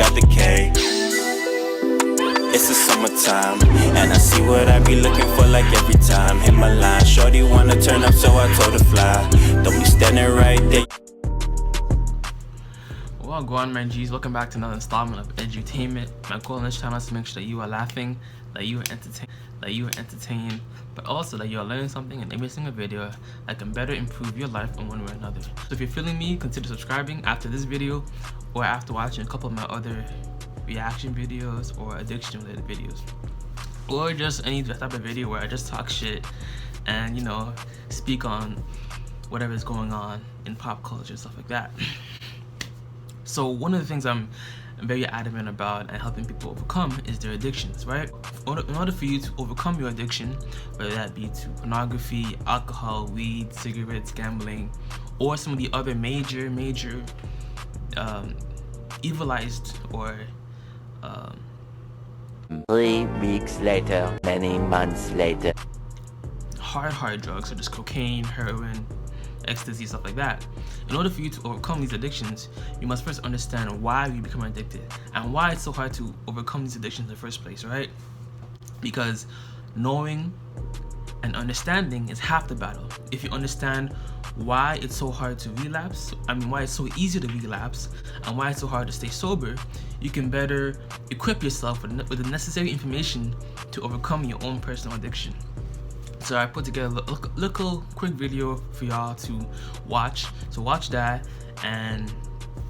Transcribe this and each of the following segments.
got the K. It's the summertime, and I see what I be looking for like every time. Hit my line, shorty wanna turn up, so I told her fly. Don't be standing right there. Well, go on, my G's. Welcome back to another installment of Edutainment. My goal on this channel is to make sure that you are laughing, that you are entertained, but also that you are learning something in every single video that can better improve your life in one way or another. So if you're feeling me, consider subscribing after this video or after watching a couple of my other reaction videos or addiction related videos, or just any type of video where I just talk shit and, you know, speak on whatever is going on in pop culture, stuff like that. So one of the things I'm very adamant about and helping people overcome is their addictions, right? In order for you to overcome your addiction, whether that be to pornography, alcohol, weed, cigarettes, gambling, or some of the other major evilized or 3 weeks later, many months later, hard drugs such as cocaine, heroin, ecstasy, stuff like that. In order for you to overcome these addictions, you must first understand why we become addicted and why it's so hard to overcome these addictions in the first place, right? Because knowing and understanding is half the battle. If you understand why it's so hard to relapse, why it's so easy to relapse, and why it's so hard to stay sober, you can better equip yourself with the necessary information to overcome your own personal addiction. So I put together a little quick video for y'all to watch. So watch that, and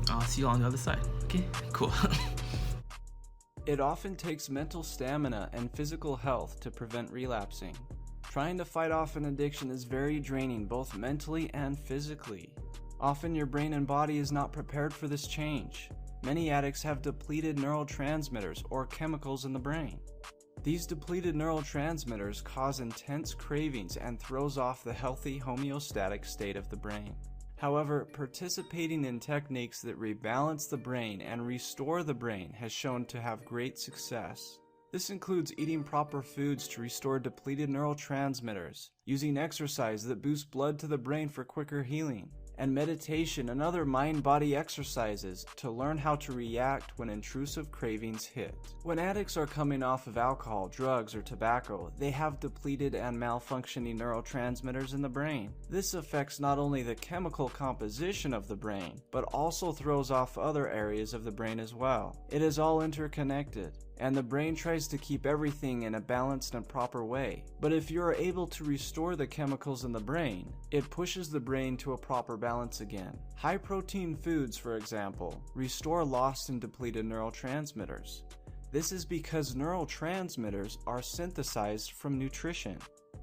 I'll see you on the other side. Okay, cool. It often takes mental stamina and physical health to prevent relapsing. Trying to fight off an addiction is very draining, both mentally and physically. Often your brain and body is not prepared for this change. Many addicts have depleted neurotransmitters or chemicals in the brain. These depleted neurotransmitters cause intense cravings and throws off the healthy homeostatic state of the brain. However, participating in techniques that rebalance the brain and restore the brain has shown to have great success. This includes eating proper foods to restore depleted neurotransmitters, using exercise that boosts blood to the brain for quicker healing, and meditation and other mind-body exercises to learn how to react when intrusive cravings hit. When addicts are coming off of alcohol, drugs, or tobacco, they have depleted and malfunctioning neurotransmitters in the brain. This affects not only the chemical composition of the brain, but also throws off other areas of the brain as well. It is all interconnected, and the brain tries to keep everything in a balanced and proper way. But if you are able to restore the chemicals in the brain, it pushes the brain to a proper balance again. High protein foods, for example, restore lost and depleted neurotransmitters. This is because neurotransmitters are synthesized from nutrition.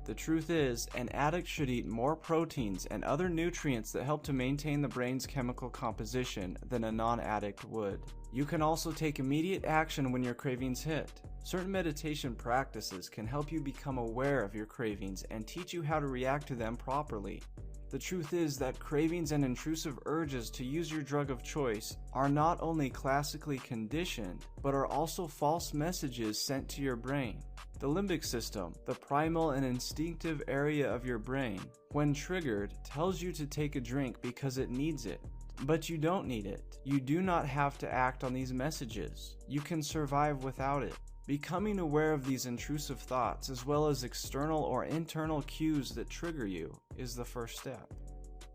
The truth is, an addict should eat more proteins and other nutrients that help to maintain the brain's chemical composition than a non-addict would. You can also take immediate action when your cravings hit. Certain meditation practices can help you become aware of your cravings and teach you how to react to them properly. The truth is that cravings and intrusive urges to use your drug of choice are not only classically conditioned, but are also false messages sent to your brain. The limbic system, the primal and instinctive area of your brain, when triggered, tells you to take a drink because it needs it. But you don't need it. You do not have to act on these messages. You can survive without it. Becoming aware of these intrusive thoughts, as well as external or internal cues that trigger you, is the first step.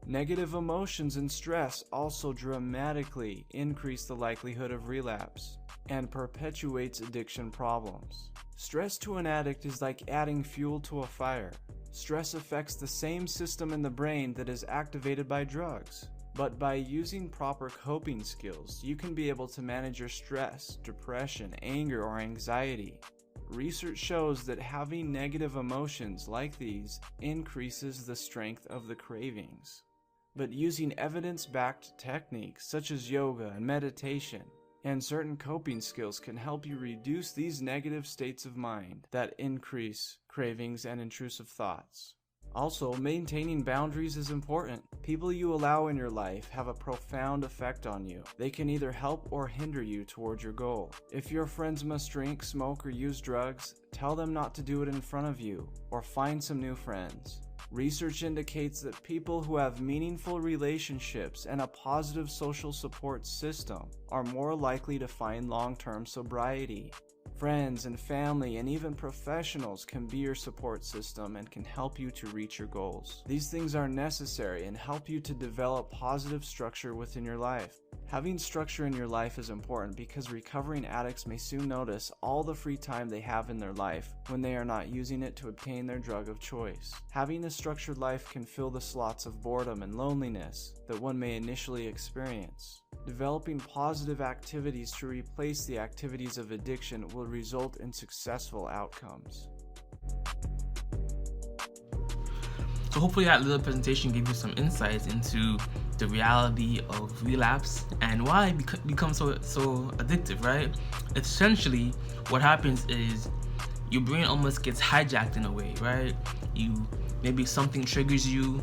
Negative emotions and stress also dramatically increase the likelihood of relapse and perpetuates addiction problems. Stress to an addict is like adding fuel to a fire. Stress affects the same system in the brain that is activated by drugs. But by using proper coping skills, you can be able to manage your stress, depression, anger, or anxiety. Research shows that having negative emotions like these increases the strength of the cravings. But using evidence-backed techniques such as yoga and meditation and certain coping skills can help you reduce these negative states of mind that increase cravings and intrusive thoughts. Also, maintaining boundaries is important. People you allow in your life have a profound effect on you. They can either help or hinder you towards your goal. If your friends must drink, smoke, or use drugs, tell them not to do it in front of you, or find some new friends. Research indicates that people who have meaningful relationships and a positive social support system are more likely to find long-term sobriety. Friends and family and even professionals can be your support system and can help you to reach your goals. These things are necessary and help you to develop positive structure within your life. Having structure in your life is important because recovering addicts may soon notice all the free time they have in their life when they are not using it to obtain their drug of choice. Having a structured life can fill the slots of boredom and loneliness that one may initially experience. Developing positive activities to replace the activities of addiction will result in successful outcomes. So hopefully that little presentation gave you some insights into the reality of relapse and why it becomes so addictive, right? Essentially, what happens is your brain almost gets hijacked in a way, right? Maybe something triggers you,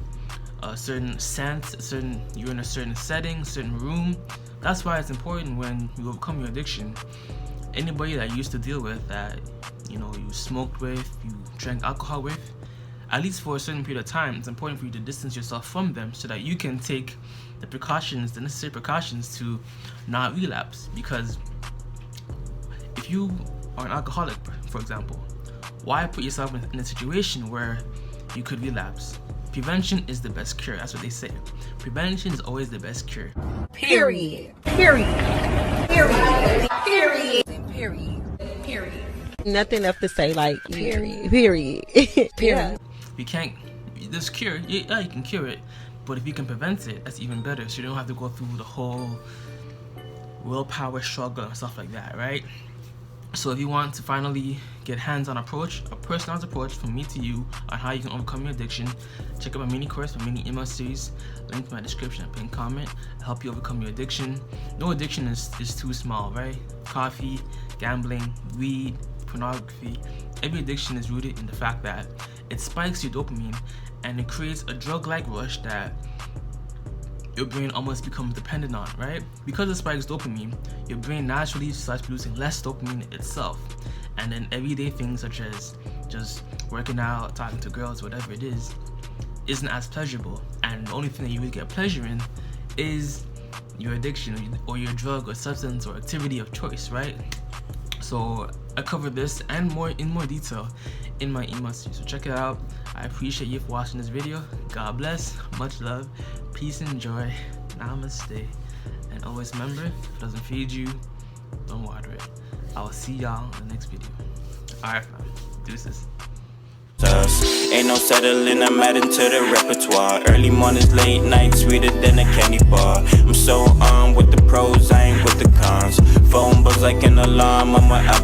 a certain sense, you're in a certain setting, certain room. That's why it's important when you overcome your addiction. Anybody that you used to deal with, that you smoked with, you drank alcohol with, at least for a certain period of time, it's important for you to distance yourself from them so that you can take the necessary precautions to not relapse. Because if you are an alcoholic, for example, why put yourself in a situation where you could relapse? Prevention is the best cure. That's what they say. Prevention is always the best cure. Period. Period. Period. Period. Period. Period. Nothing else to say, like, period. Period. Period. You can't, this cure, yeah, you can cure it, but if you can prevent it, that's even better, so you don't have to go through the whole willpower struggle and stuff like that, right? So if you want to finally get hands-on approach, a personalized approach from me to you on how you can overcome your addiction, check out my mini course, my mini email series, link in my description and pinned comment. I'll help you overcome your addiction. No addiction is too small, right? Coffee, gambling, weed, pornography. Every addiction is rooted in the fact that it spikes your dopamine and it creates a drug-like rush that your brain almost becomes dependent on, right? Because it spikes dopamine, your brain naturally starts producing less dopamine itself. And then everyday things such as just working out, talking to girls, whatever it is, isn't as pleasurable. And the only thing that you really get pleasure in is your addiction or your drug or substance or activity of choice, right? So I cover this and more in more detail in my email series, so check it out. I appreciate you for watching this video. God bless, much love, peace and joy, namaste, and always remember, if it doesn't feed you, don't water it. I will see y'all in the next video. Alright fam, deuces. Ain't no settling, I'm adding to the repertoire. Early mornings, late nights, sweeter than a candy bar. I'm so on with the pros, I ain't with the cons. Phone buzz like an alarm, I'm